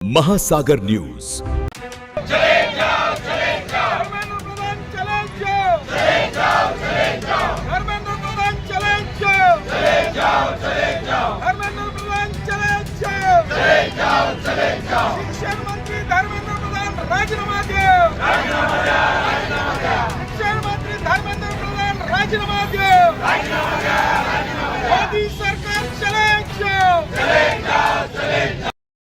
महासागर न्यूज। शिक्षण मंत्री धर्मेंद्र प्रधान राजीनामा द्या। शिक्षण मंत्री धर्मेंद्र प्रधान राजीनामा द्या। मोदी सरकार चले जाओ।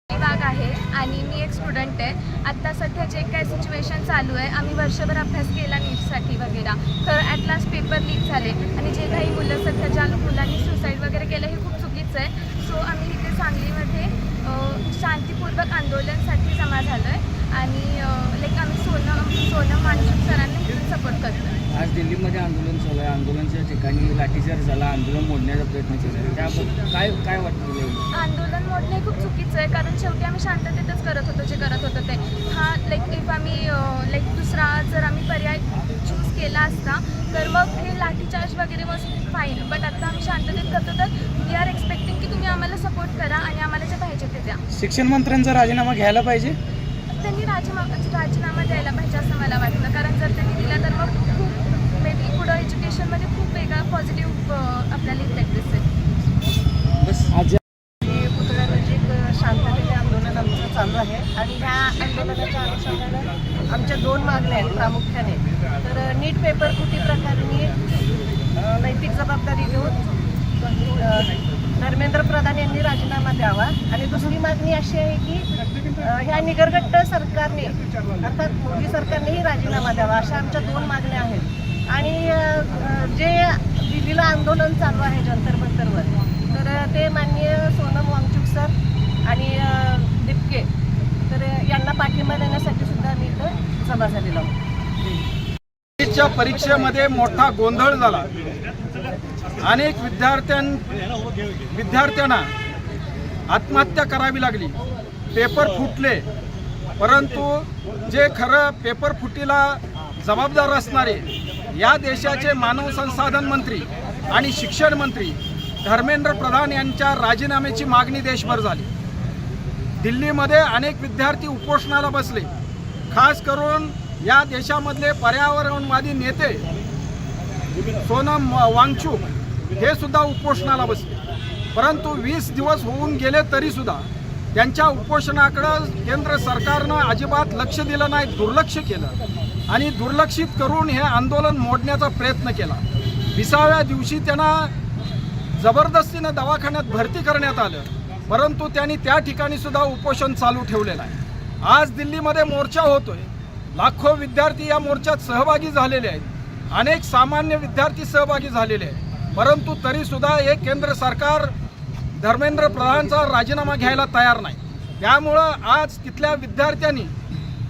विभाग आहे आणि मी एक स्टुडंट आहे। आता सध्या जे काय सिच्युएशन चालू आहे, आम्ही वर्षभर अभ्यास केला नीटसाठी वगैरे, तर ॲट लास्ट पेपर लीक झाले आणि जे काही मुलं सध्या ज्या मुलांनी सुसाईड वगैरे केलं हे खूप चुकीचं आहे। सो आम्ही इथे सांगलीमध्ये शांतीपूर्वक आंदोलनासाठी जमा झालो आहे आणि आम्ही सोनम वांगचूक सरांना इथून सपोर्ट करतो। आज दिल्लीमध्ये आंदोलन चालू आहे, आंदोलनाच्या ठिकाणी लाठीचार्ज झाला, आंदोलन मोडण्याचा प्रयत्न केला, त्याबद्दल काय वाटतं? आंदोलन मोडणे खूप चुकीचं आहे, कारण शेवटी आम्ही शांततेतच करत होतो जे करत होतो ते। इफ आम्ही दुसरा जर आम्ही पर्याय चूज केला असता तर मग हे लाठीचार्ज वगैरे वॉज फाईन, बट आता आम्ही शांततेत करतो तर वी आर एक्सपेक्टिंग की तुम्ही आम्हाला सपोर्ट करा आणि आम्हाला जे पाहिजे ते द्या। शिक्षण मंत्र्यांचा राजीनामा घ्यायला पाहिजे, त्यांनी राजीनामा द्यायला पाहिजे असं मला वाटतं, कारण जर त्यांनी दिला तर मग खूप मे बी पुढं एज्युकेशनमध्ये खूप वेगळा पॉझिटिव्ह आपल्याला इफेक्ट दिसेल। बस आज पुतळ्यानजीक शांततेचे आंदोलन आमचं चालू आहे आणि ह्या आंदोलनाच्या अनुषंगानं आमच्या 2 मागण्या आहेत प्रामुख्याने। तर नीट पेपर फुटी प्रकरणी नैतिक जबाबदारी घेऊन धर्मेंद्र प्रधान यांनी राजीनामा द्यावा आणि दुसरी मागणी अशी आहे की ह्या निगरगट्ट सरकारने अर्थात मोदी सरकारनेही राजीनामा द्यावा, अशा आमच्या 2 मागण्या आहेत। आणि जे दिल्लीला आंदोलन चालू आहे जंतर मंतरवर, तर ते माननीय सोनम वांगचूक सर आणि दिपके तर यांना पाठिंबा देण्यासाठी सुद्धा आम्ही इथं जमा झालेलो आहोत। नीटच्या परीक्षेमध्ये मोठा गोंधळ झाला। अनेक विद्यार्थ्यांना आत्महत्या करावी लागली, पेपर फुटले। परंतु जे खरं पेपर फुटीला जबाबदार असणारे या देशाचे मानव संसाधन मंत्री आणि शिक्षण मंत्री धर्मेंद्र प्रधान यांच्या राजीनाम्याची मागणी देशभर झाली। दिल्लीमध्ये अनेक विद्यार्थी उपोषणाला बसले, खास करून या देशामधले पर्यावरणवादी नेते सोनम वांगचूक हे सुद्धा उपोषणाला बसले। परंतु 20 दिवस होऊन गेले तरी सुद्धा त्यांच्या उपोषणाकडं केंद्र सरकारनं अजिबात लक्ष दिलं नाही, दुर्लक्ष केलं आणि दुर्लक्षित करून हे आंदोलन मोडण्याचा प्रयत्न केला। 20व्या दिवशी त्यांना जबरदस्तीनं दवाखान्यात भरती करण्यात आलं, परंतु त्यांनी त्या ठिकाणी सुद्धा उपोषण चालू ठेवलेलं आहे। आज दिल्लीमध्ये मोर्चा होतोय, लाखो विद्यार्थी या मोर्चात सहभागी झालेले आहेत, अनेक सामान्य विद्यार्थी सहभागी झालेले आहेत, परंतु तरी सुद्धा हे केंद्र सरकार धर्मेंद्र प्रधानचा राजीनामा घ्यायला तयार नाही। त्यामुळं आज तिथल्या विद्यार्थ्यांनी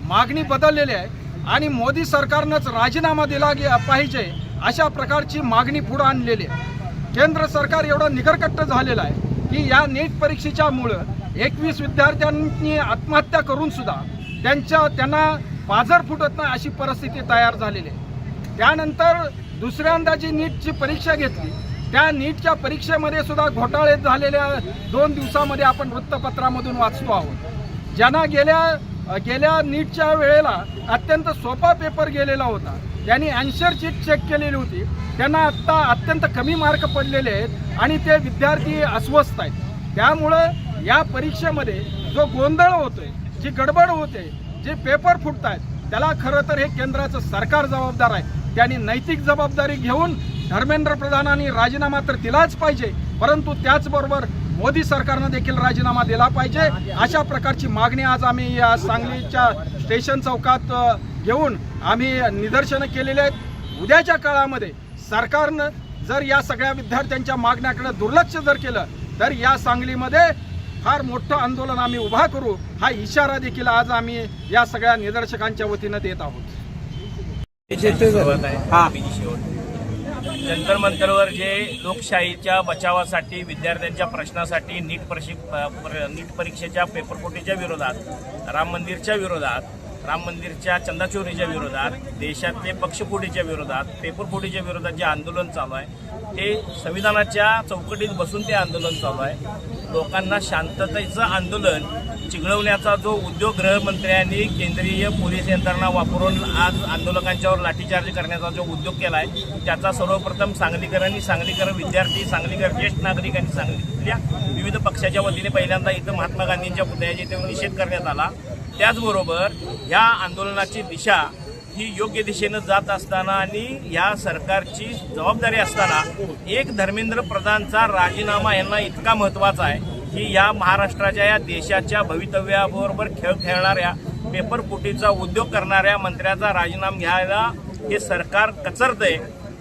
मागणी बदललेली आहे आणि मोदी सरकारनंच राजीनामा दिला पाहिजे अशा प्रकारची मागणी पुढे आणलेली आहे। केंद्र सरकार एवढं निगरकट्ट झालेलं आहे की या नीट परीक्षेच्या मुळे 21 विद्यार्थ्यांनी आत्महत्या करून सुद्धा त्यांना पाझर फुटत नाही अशी परिस्थिती तयार झालेली आहे। त्यानंतर दुसऱ्यांदा जी नीटची परीक्षा घेतली, त्या नीटच्या परीक्षेमध्ये सुद्धा घोटाळे झालेल्या 2 दिवसामध्ये आपण वृत्तपत्रामधून वाचतो आहोत। ज्यांना गेल्या नीटच्या वेळेला अत्यंत सोपा पेपर गेलेला होता, त्यांनी आन्सर शीट चेक केलेली होती, त्यांना आत्ता अत्यंत कमी मार्क पडलेले आहेत आणि ते विद्यार्थी अस्वस्थ आहेत। त्यामुळं या परीक्षेमध्ये जो गोंधळ होतोय, जी गडबड होते, जे पेपर फुटत आहेत, त्याला खरं तर हे केंद्राचं सरकार जबाबदार आहे। त्यांनी नैतिक जबाबदारी घेऊन धर्मेंद्र प्रधानांनी राजीनामा तर दिलाच पाहिजे, परंतु त्याचबरोबर मोदी सरकारनं देखील राजीनामा दिला पाहिजे अशा प्रकारची मागणी आज आम्ही या सांगलीच्या स्टेशन चौकात घेऊन आम्ही निदर्शनं केलेली आहेत। उद्याच्या काळामध्ये सरकारनं जर या सगळ्या विद्यार्थ्यांच्या मागण्याकडे दुर्लक्ष जर केलं तर या सांगलीमध्ये फार मोठं आंदोलन आम्ही उभा करू, हा इशारा देखील आज आम्ही या सगळ्या निदर्शकांच्या वतीनं देत आहोत। जंतर मंतरवर जे लोकशाहीच्या बचावासाठी, विद्यार्थ्यांच्या प्रश्नासाठी, नीट परीक्षेच्या पेपरफुटीच्या विरोधात, राम मंदिरच्या विरोधात, राम मंदिरच्या चंदाचोरीच्या विरोधात, देशातले पक्षफोडीच्या विरोधात, पेपरफोडीच्या विरोधात जे आंदोलन चालू आहे ते संविधानाच्या चौकटीत बसून ते आंदोलन चालू आहे। लोकांना शांततेचं आंदोलन चिघळवण्याचा जो उद्योग गृहमंत्र्यांनी केंद्रीय पोलीस यंत्रणा वापरून आज आंदोलकांच्यावर लाठीचार्ज करण्याचा जो उद्योग केला आहे त्याचा सर्वप्रथम सांगलीकर विद्यार्थी, सांगलीकर ज्येष्ठ नागरिक आणि सांगलीतल्या विविध पक्षाच्या वतीने पहिल्यांदा इथं महात्मा गांधींच्या पुतळ्याच्या इथे निषेध करण्यात आला। त्याचबरोबर ह्या आंदोलनाची दिशा ही योग्य दिशेनं जात असताना आणि या सरकारची जबाबदारी असताना एक धर्मेंद्र प्रधानचा राजीनामा यांना इतका महत्त्वाचा आहे की या महाराष्ट्राच्या या देशाच्या भवितव्याबरोबर खेळ खेळणाऱ्या पेपरफुटीचा उद्योग करणाऱ्या मंत्र्याचा राजीनामा घ्यायला हे सरकार कचरतंय।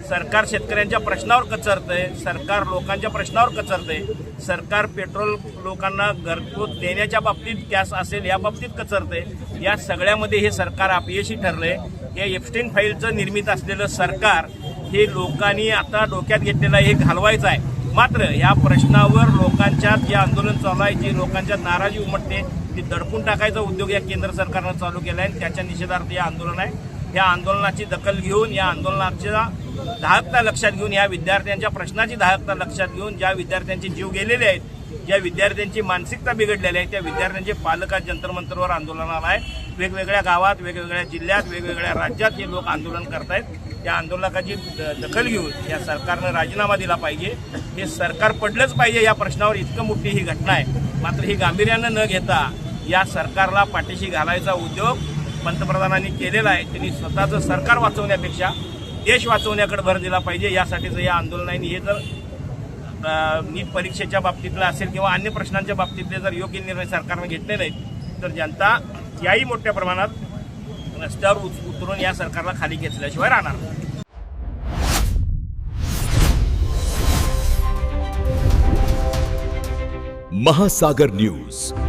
सरकार शेतकऱ्यांच्या प्रश्नावर कचरतंय, सरकार लोकांच्या प्रश्नावर कचरतंय, सरकार पेट्रोल लोकांना घरपोच देण्याच्या बाबतीत गॅस असेल या बाबतीत कचरतंय। या सगळ्यामध्ये हे सरकार अपयशी ठरलंय। हे एप्स्टीन फाईलचं निर्मित असलेलं सरकार हे लोकांनी आता डोक्यात घेतलेलं हे घालवायचं आहे। मात्र या प्रश्नावर लोकांच्यात जे आंदोलन चालू आहे, जी लोकांच्यात नाराजी उमटते ती दडपून टाकायचा उद्योग या केंद्र सरकारनं चालू केला आहे। त्याच्या निषेधार्थ हे आंदोलन आहे। या आंदोलनाची दखल घेऊन, या आंदोलनाच्या दाहकता लक्षात घेऊन, या विद्यार्थ्यांच्या प्रश्नाची दाहकता लक्षात घेऊन, ज्या विद्यार्थ्यांचे जीव गेलेले आहेत, ज्या विद्यार्थ्यांची मानसिकता बिघडलेली आहे, त्या विद्यार्थ्यांचे पालक आज जंतर-मंतरवर आंदोलनाला आहे। वेगवेगळ्या गावात, वेगवेगळ्या जिल्ह्यात, वेगवेगळ्या राज्यात हे लोक आंदोलन करतायत। त्या आंदोलनाची दखल घेऊन या सरकारनं राजीनामा दिला पाहिजे। हे सरकार पडलंच पाहिजे या प्रश्नावर। इतकं मोठी ही घटना आहे, मात्र ही गांभीर्यानं न घेता या सरकारला पाठीशी घालायचा उद्योग पंतप्रधानांनी केलेला आहे। त्यांनी स्वतःचं सरकार वाचवण्यापेक्षा देश वाचवण्याकडे भर दिला पाहिजे। यासाठीचं या आंदोलन आहे। हे जर नीट परीक्षेच्या बाबतीतला असेल किंवा अन्य प्रश्नांच्या बाबतीतले जर योग्य निर्णय सरकारने घेतले नाहीत तर जनता याही मोठ्या प्रमाणात रस्त्यावर उतरून या सरकारला खाली घेतल्याशिवाय राहणार नाही। महासागर न्यूज।